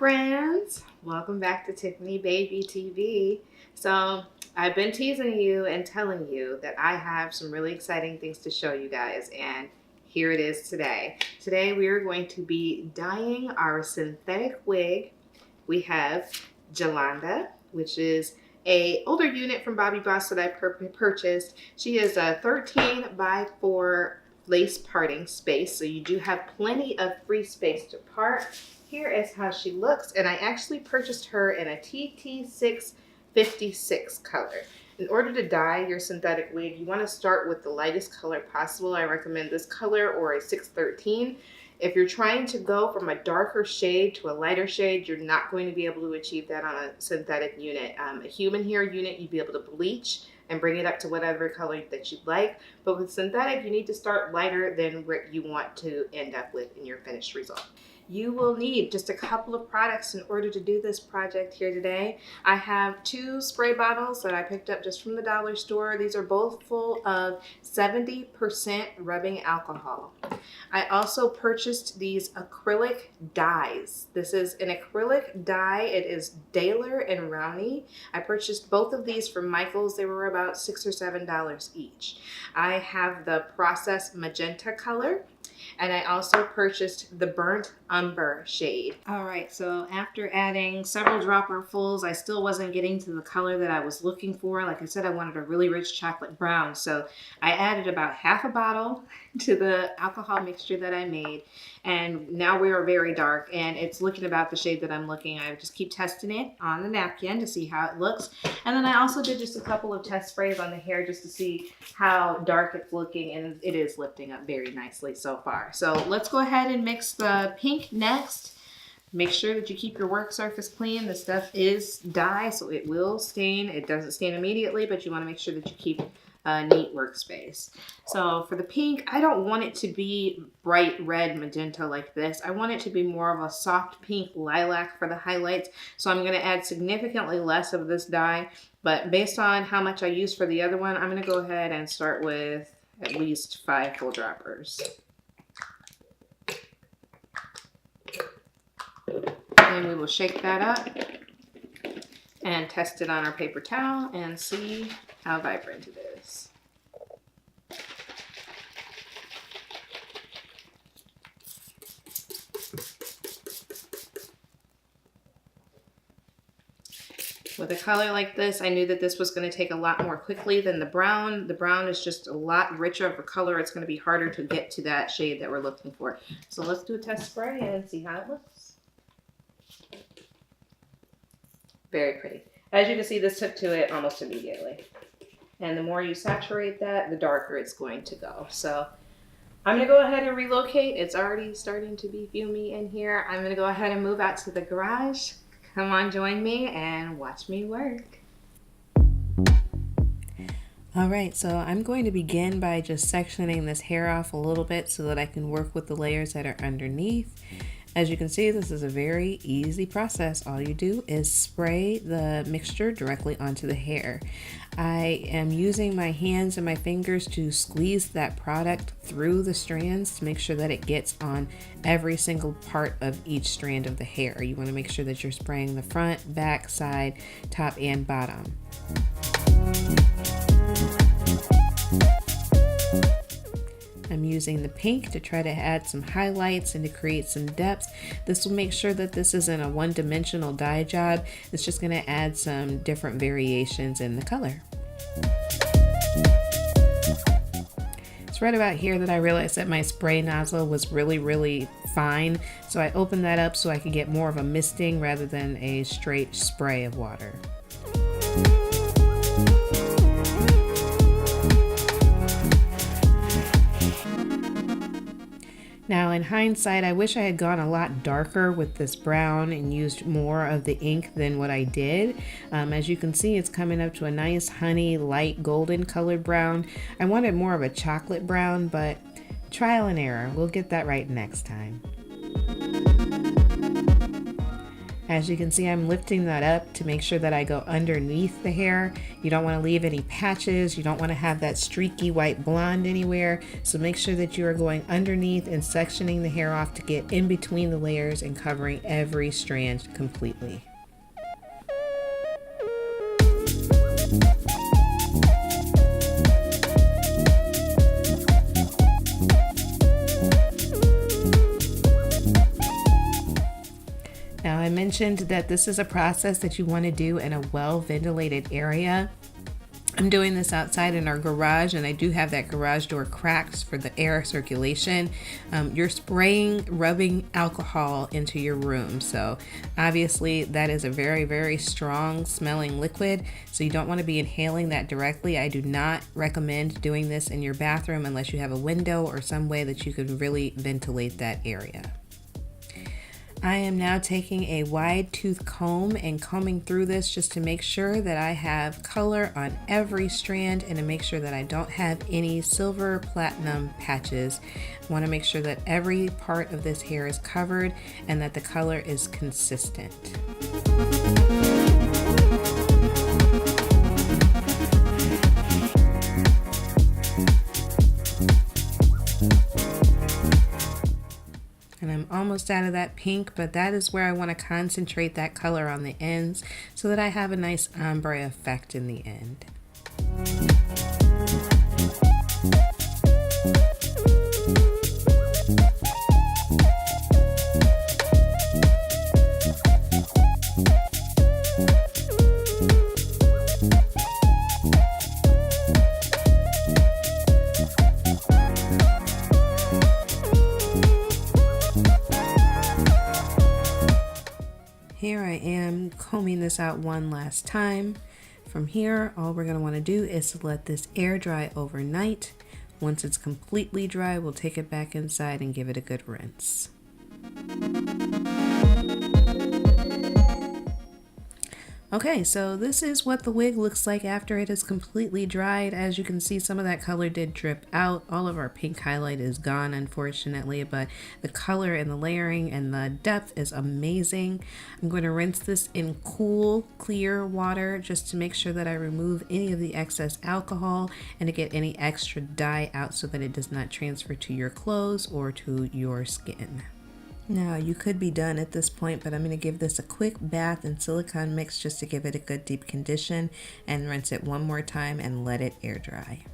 friends, welcome back to Tiffany Baby TV. So I've been teasing you and telling you that I have some really exciting things to show you guys, and here it is today. Today we are going to be dyeing our synthetic wig. We have Jolanda, which is a older unit from Bobbi Boss that I purchased. She is a 13 by 4 lace parting space, so you do have plenty of free space to part. Here is how she looks, and I actually purchased her in a TT656 color. In order to dye your synthetic wig, you want to start with the lightest color possible. I recommend this color or a 613. If you're trying to go from a darker shade to a lighter shade, you're not going to be able to achieve that on a synthetic unit. A human hair unit, you'd be able to bleach and bring it up to whatever color that you'd like. But with synthetic, you need to start lighter than what you want to end up with in your finished result. You will need just a couple of products in order to do this project here today. I have 2 spray bottles that I picked up just from the dollar store. These are both full of 70% rubbing alcohol. I also purchased these acrylic dyes. This is an acrylic dye. It is Daler and Rowney. I purchased both of these from Michael's. They were about $6 or $7 each. I have the processed magenta color. And I also purchased the burnt umber shade. All right, so after adding several dropperfuls, I still wasn't getting to the color that I was looking for. Like I said, I wanted a really rich chocolate brown. So I added about half a bottle to the alcohol mixture that I made. And now we are very dark, and it's looking about the shade that I'm looking. I just keep testing it on the napkin to see how it looks. And then I also did just a couple of test sprays on the hair just to see how dark it's looking, and it is lifting up very nicely so far. So let's go ahead and mix the pink next. Make sure that you keep your work surface clean. The stuff is dye, so it will stain. It doesn't stain immediately, but you want to make sure that you keep a neat workspace. So for the pink, I don't want it to be bright red magenta like this. I want it to be more of a soft pink lilac for the highlights. So I'm going to add significantly less of this dye, but based on how much I use for the other one, I'm going to go ahead and start with at least 5 full droppers. And we will shake that up and test it on our paper towel and see how vibrant it is. With a color like this, I knew that this was going to take a lot more quickly than the brown. The brown is just a lot richer of a color. It's going to be harder to get to that shade that we're looking for. So let's do a test spray and see how it looks. Very pretty. As you can see, this took to it almost immediately. And the more you saturate that, the darker it's going to go. So I'm going to go ahead and relocate. It's already starting to be fumy in here. I'm going to go ahead and move out to the garage. Come on, join me and watch me work. All right, so I'm going to begin by just sectioning this hair off a little bit so that I can work with the layers that are underneath. As you can see, this is a very easy process. All you do is spray the mixture directly onto the hair. I am using my hands and my fingers to squeeze that product through the strands to make sure that it gets on every single part of each strand of the hair. You want to make sure that you're spraying the front, back, side, top, and bottom. I'm using the pink to try to add some highlights and to create some depth. This will make sure that this isn't a one-dimensional dye job. It's just going to add some different variations in the color. It's right about here that I realized that my spray nozzle was really fine. So I opened that up so I could get more of a misting rather than a straight spray of water. Now in hindsight, I wish I had gone a lot darker with this brown and used more of the ink than what I did. As you can see, it's coming up to a nice honey light golden colored brown. I wanted more of a chocolate brown, but trial and error. We'll get that right next time. As you can see, I'm lifting that up to make sure that I go underneath the hair. You don't want to leave any patches. You don't want to have that streaky white blonde anywhere. So make sure that you are going underneath and sectioning the hair off to get in between the layers and covering every strand completely. Now, I mentioned that this is a process that you want to do in a well-ventilated area. I'm doing this outside in our garage, and I do have that garage door cracked for the air circulation. You're spraying rubbing alcohol into your room, so obviously that is a very, very strong smelling liquid, so you don't want to be inhaling that directly. I do not recommend doing this in your bathroom unless you have a window or some way that you can really ventilate that area. I am now taking a wide tooth comb and combing through this just to make sure that I have color on every strand and to make sure that I don't have any silver platinum patches. I want to make sure that every part of this hair is covered and that the color is consistent. And I'm almost out of that pink, but that is where I want to concentrate that color on the ends so that I have a nice ombre effect in the end. Here I am combing this out one last time. From here, all we're going to want to do is to let this air dry overnight. Once it's completely dry, we'll take it back inside and give it a good rinse. Okay, so this is what the wig looks like after it is completely dried. As you can see, some of that color did drip out. All of our pink highlight is gone, unfortunately, but the color and the layering and the depth is amazing. I'm going to rinse this in cool, clear water just to make sure that I remove any of the excess alcohol and to get any extra dye out so that it does not transfer to your clothes or to your skin. Now, you could be done at this point, but I'm going to give this a quick bath in silicone mix just to give it a good deep condition and rinse it one more time and let it air dry.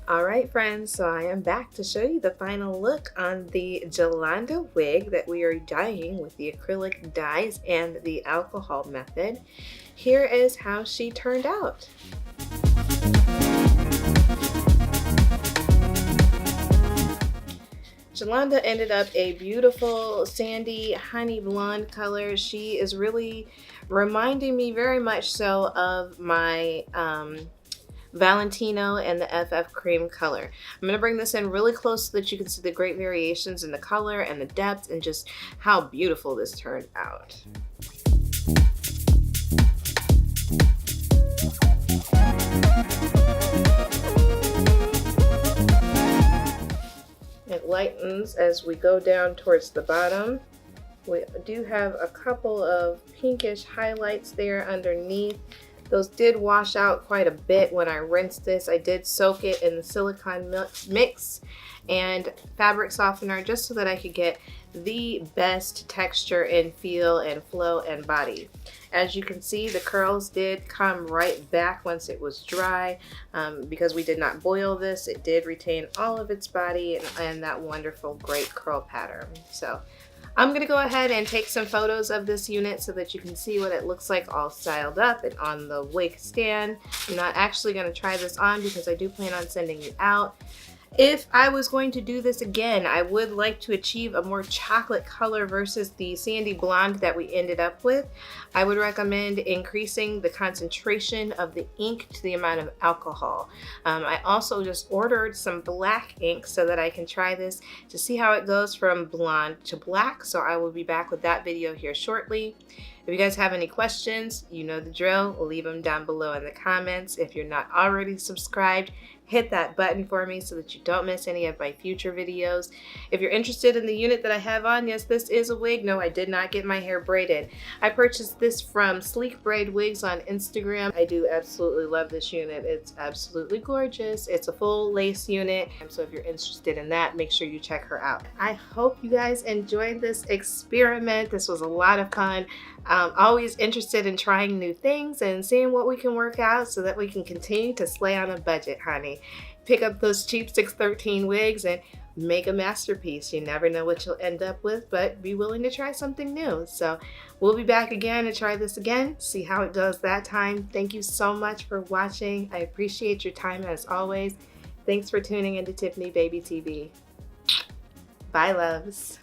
Alright friends, so I am back to show you the final look on the Jolanda wig that we are dyeing with the acrylic dyes and the alcohol method. Here is how she turned out. Jolanda ended up a beautiful sandy honey blonde color. She is really reminding me very much so of my Valentino and the FF cream color. I'm going to bring this in really close so that you can see the great variations in the color and the depth and just how beautiful this turned out. It lightens as we go down towards the bottom. We do have a couple of pinkish highlights there underneath. Those did wash out quite a bit when I rinsed this. I did soak it in the silicone mix and fabric softener just so that I could get the best texture and feel and flow and body. As you can see, the curls did come right back once it was dry. Because we did not boil this, it did retain all of its body and that wonderful great curl pattern. So I'm going to go ahead and take some photos of this unit so that you can see what it looks like all styled up and on the wig stand. I'm not actually going to try this on because I do plan on sending it out. If I was going to do this again, I would like to achieve a more chocolate color versus the sandy blonde that we ended up with. I would recommend increasing the concentration of the ink to the amount of alcohol. I also just ordered some black ink so that I can try this to see how it goes from blonde to black. So I will be back with that video here shortly. If you guys have any questions, you know the drill. Leave them down below in the comments. If you're not already subscribed, hit that button for me so that you don't miss any of my future videos. If you're interested in the unit that I have on, yes, this is a wig. No, I did not get my hair braided. I purchased this from Sleek Braid Wigs on Instagram. I do absolutely love this unit. It's absolutely gorgeous. It's a full lace unit. So if you're interested in that, make sure you check her out. I hope you guys enjoyed this experiment. This was a lot of fun. Always interested in trying new things and seeing what we can work out so that we can continue to slay on a budget, honey. Pick up those cheap 613 wigs and make a masterpiece. You never know what you'll end up with, but be willing to try something new. So we'll be back again to try this again, see how it goes that time. Thank you so much for watching. I appreciate your time as always. Thanks for tuning into Tiffany Baby TV. Bye, loves.